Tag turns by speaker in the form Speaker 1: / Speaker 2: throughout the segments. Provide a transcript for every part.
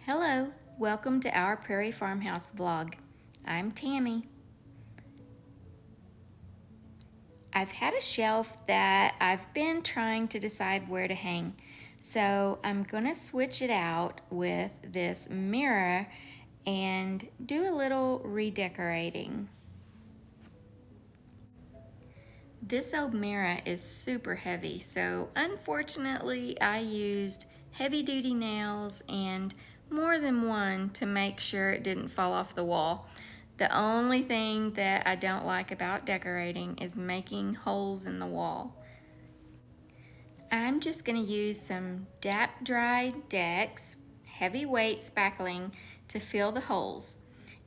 Speaker 1: Hello, welcome to Our Prairie Farmhouse vlog. I'm Tammie. I've had a shelf that I've been trying to decide where to hang, so I'm gonna switch it out with this mirror and do a little redecorating. This old mirror is super heavy, so unfortunately I used heavy-duty nails and more than one to make sure it didn't fall off the wall. The only thing that I don't like about decorating is making holes in the wall. I'm just going to use some DAP Dry Dex heavyweight spackling to fill the holes.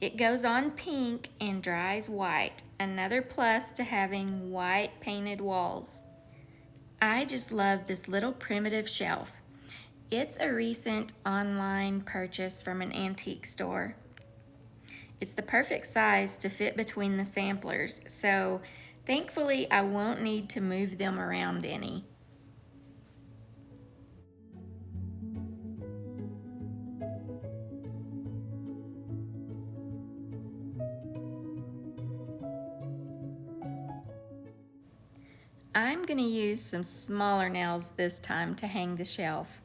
Speaker 1: It goes on pink and dries white, another plus to having white painted walls. I just love this little primitive shelf. It's a recent online purchase from an antique store. It's the perfect size to fit between the samplers, so thankfully I won't need to move them around any. I'm going to use some smaller nails this time to hang the shelf.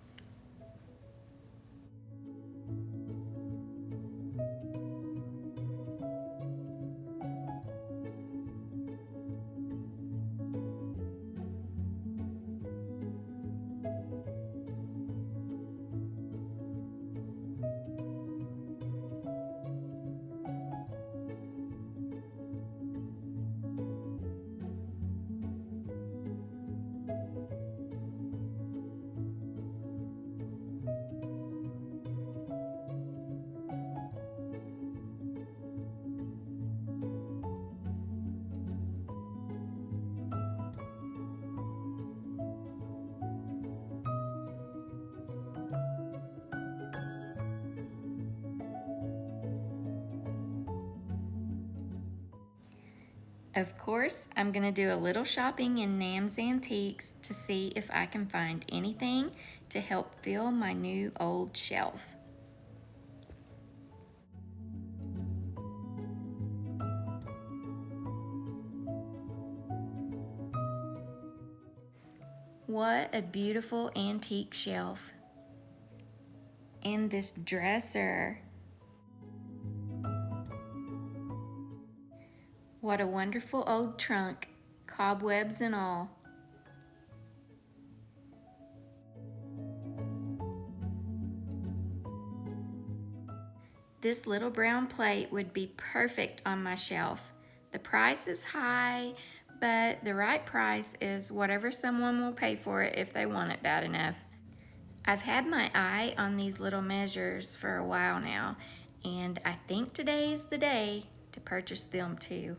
Speaker 1: Of course, I'm going to do a little shopping in Nam's Antiques to see if I can find anything to help fill my new old shelf. What a beautiful antique shelf. And this dresser. What a wonderful old trunk, cobwebs and all. This little brown plate would be perfect on my shelf. The price is high, but the right price is whatever someone will pay for it if they want it bad enough. I've had my eye on these little measures for a while now, and I think today's the day to purchase them too.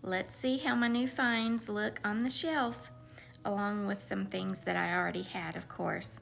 Speaker 1: Let's see how my new finds look on the shelf, along with some things that I already had, of course.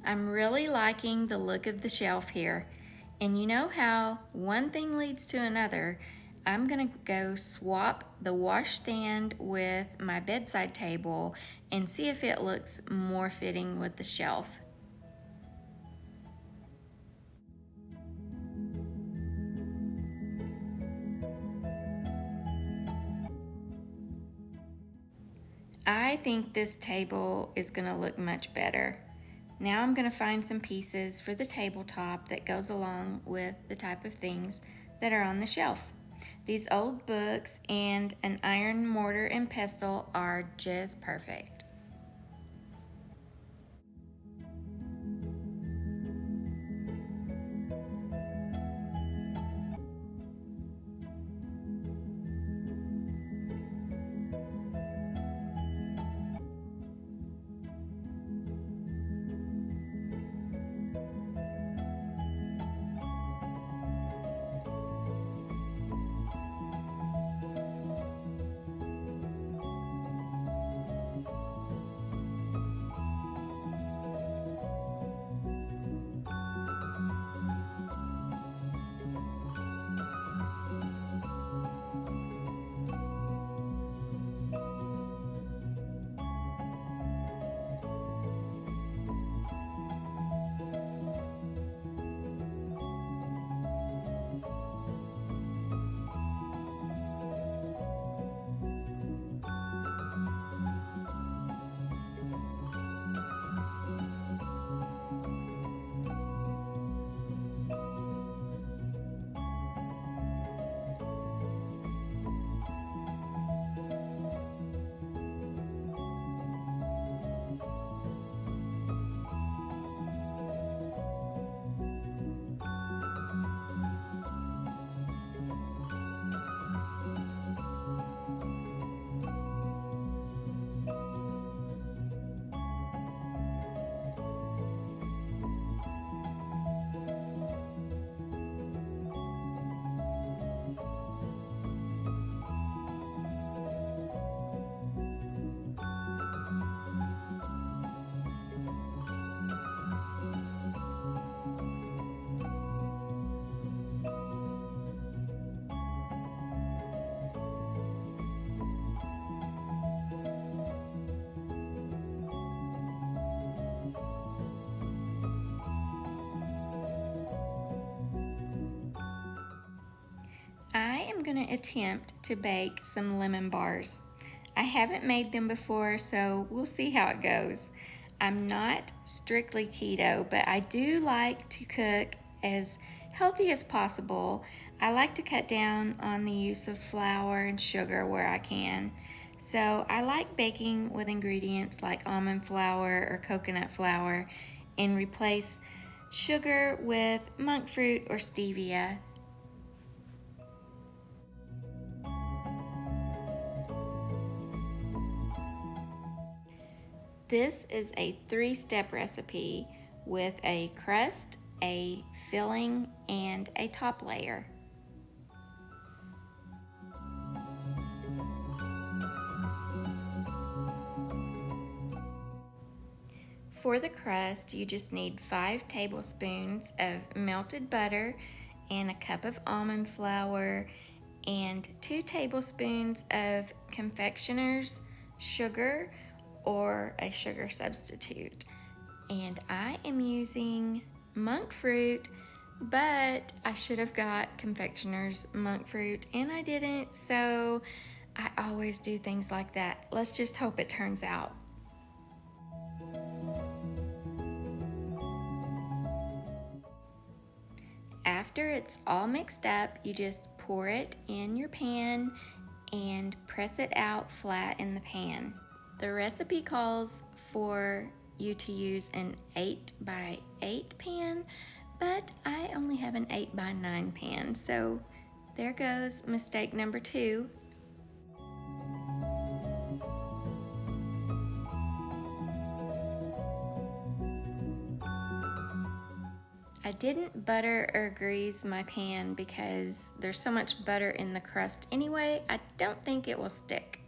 Speaker 1: I'm really liking the look of the shelf here. And you know how one thing leads to another. I'm gonna go swap the washstand with my bedside table and see if it looks more fitting with the shelf. I think this table is gonna look much better. Now I'm gonna find some pieces for the tabletop that goes along with the type of things that are on the shelf. These old books and an iron mortar and pestle are just perfect. I am going to attempt to bake some lemon bars. I haven't made them before, so we'll see how it goes. I'm not strictly keto, but I do like to cook as healthy as possible. I like to cut down on the use of flour and sugar where I can. So I like baking with ingredients like almond flour or coconut flour and replace sugar with monk fruit or stevia. This is a 3-step recipe with a crust, a filling, and a top layer. For the crust, you just need 5 tablespoons of melted butter and a cup of almond flour and 2 tablespoons of confectioner's sugar or a sugar substitute. And I am using monk fruit, but I should have got confectioner's monk fruit and I didn't, so I always do things like that. Let's just hope it turns out. After it's all mixed up, you just pour it in your pan and press it out flat in the pan. The recipe calls for you to use an 8 by 8 pan, but I only have an 8 by 9 pan, so there goes mistake number 2. I didn't butter or grease my pan because there's so much butter in the crust anyway, I don't think it will stick.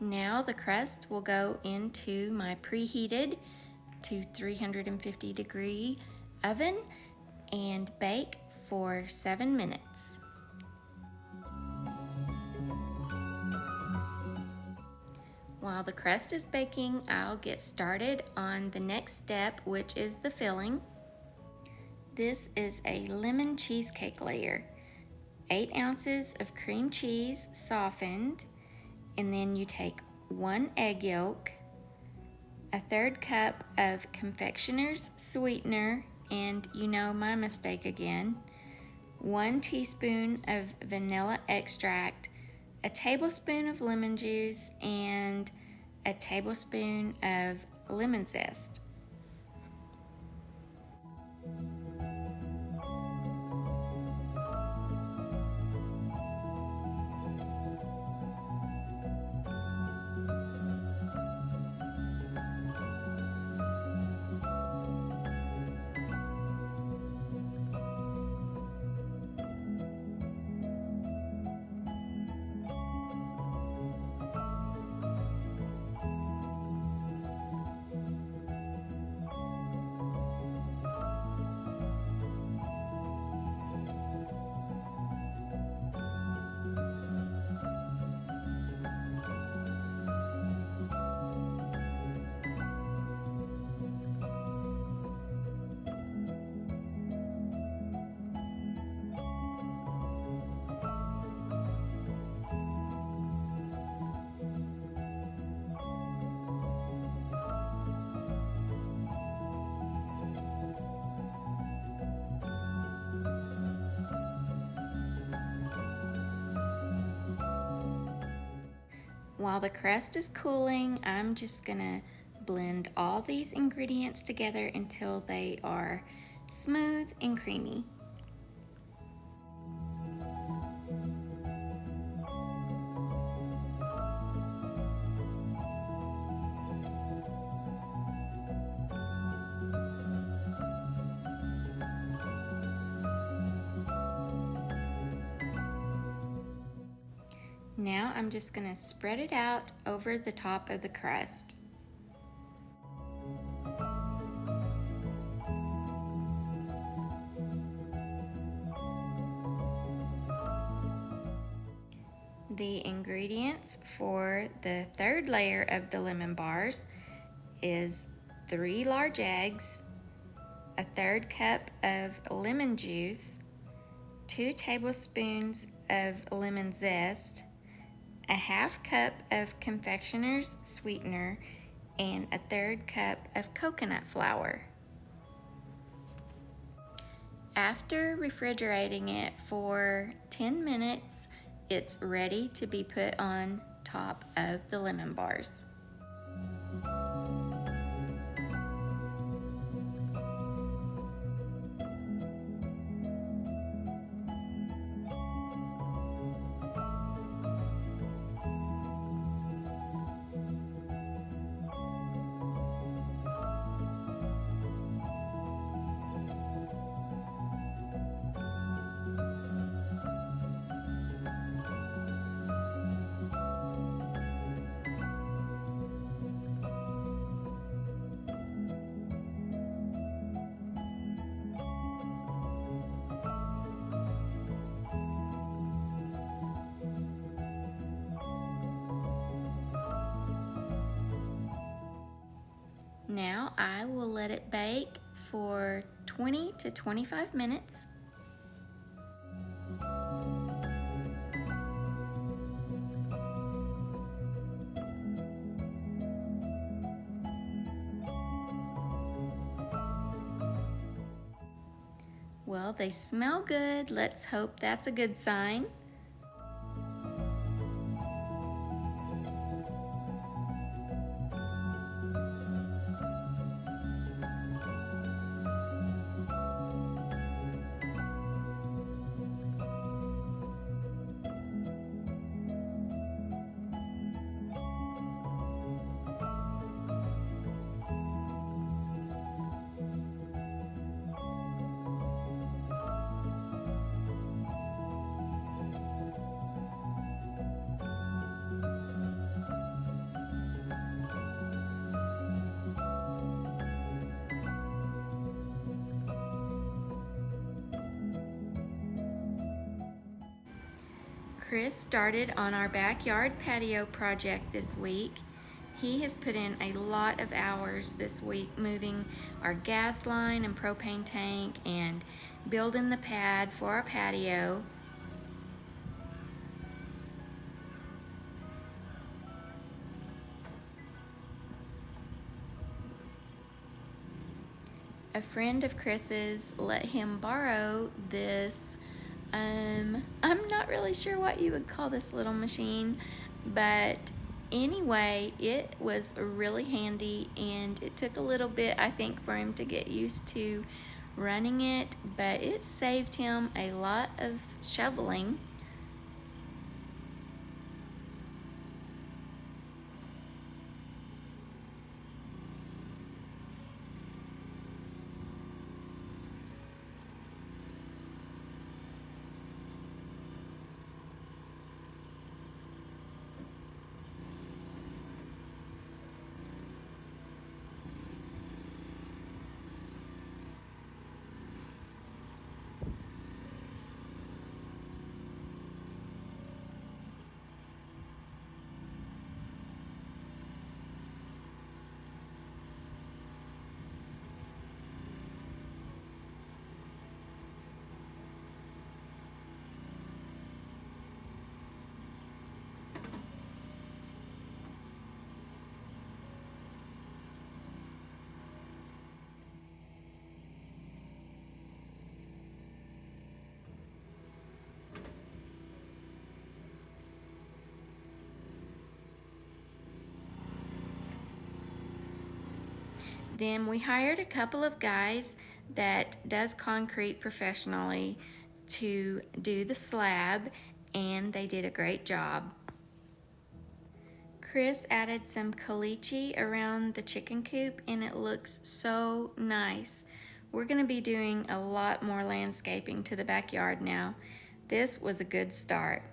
Speaker 1: Now the crust will go into my preheated to 350 degree oven, and bake for 7 minutes. While the crust is baking, I'll get started on the next step, which is the filling. This is a lemon cheesecake layer. 8 ounces of cream cheese softened, and then you take 1 egg yolk, a 1/3 cup of confectioner's sweetener, and you know my mistake again, 1 teaspoon of vanilla extract, a tablespoon of lemon juice, and a tablespoon of lemon zest. While the crust is cooling, I'm just gonna blend all these ingredients together until they are smooth and creamy. Now I'm just going to spread it out over the top of the crust. The ingredients for the 3rd layer of the lemon bars is 3 large eggs, a 1/3 cup of lemon juice, 2 tablespoons of lemon zest, a 1/2 cup of confectioner's sweetener, and a 1/3 cup of coconut flour. After refrigerating it for 10 minutes, it's ready to be put on top of the lemon bars. Now I will let it bake for 20 to 25 minutes. Well, they smell good. Let's hope that's a good sign. Chris started on our backyard patio project this week. He has put in a lot of hours this week moving our gas line and propane tank and building the pad for our patio. A friend of Chris's let him borrow this, I'm not really sure what you would call this little machine, but anyway, it was really handy and it took a little bit, I think, for him to get used to running it, but it saved him a lot of shoveling. Then we hired a couple of guys that does concrete professionally to do the slab, and they did a great job. Chris added some caliche around the chicken coop and it looks so nice. We're going to be doing a lot more landscaping to the backyard now. This was a good start.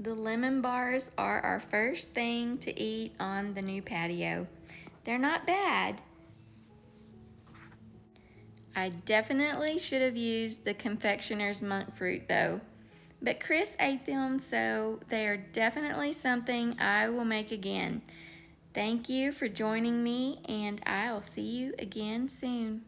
Speaker 1: The lemon bars are our first thing to eat on the new patio. They're not bad. I definitely should have used the confectioner's Monkfruit though, but Chris ate them, so they are definitely something I will make again. Thank you for joining me, and I'll see you again soon.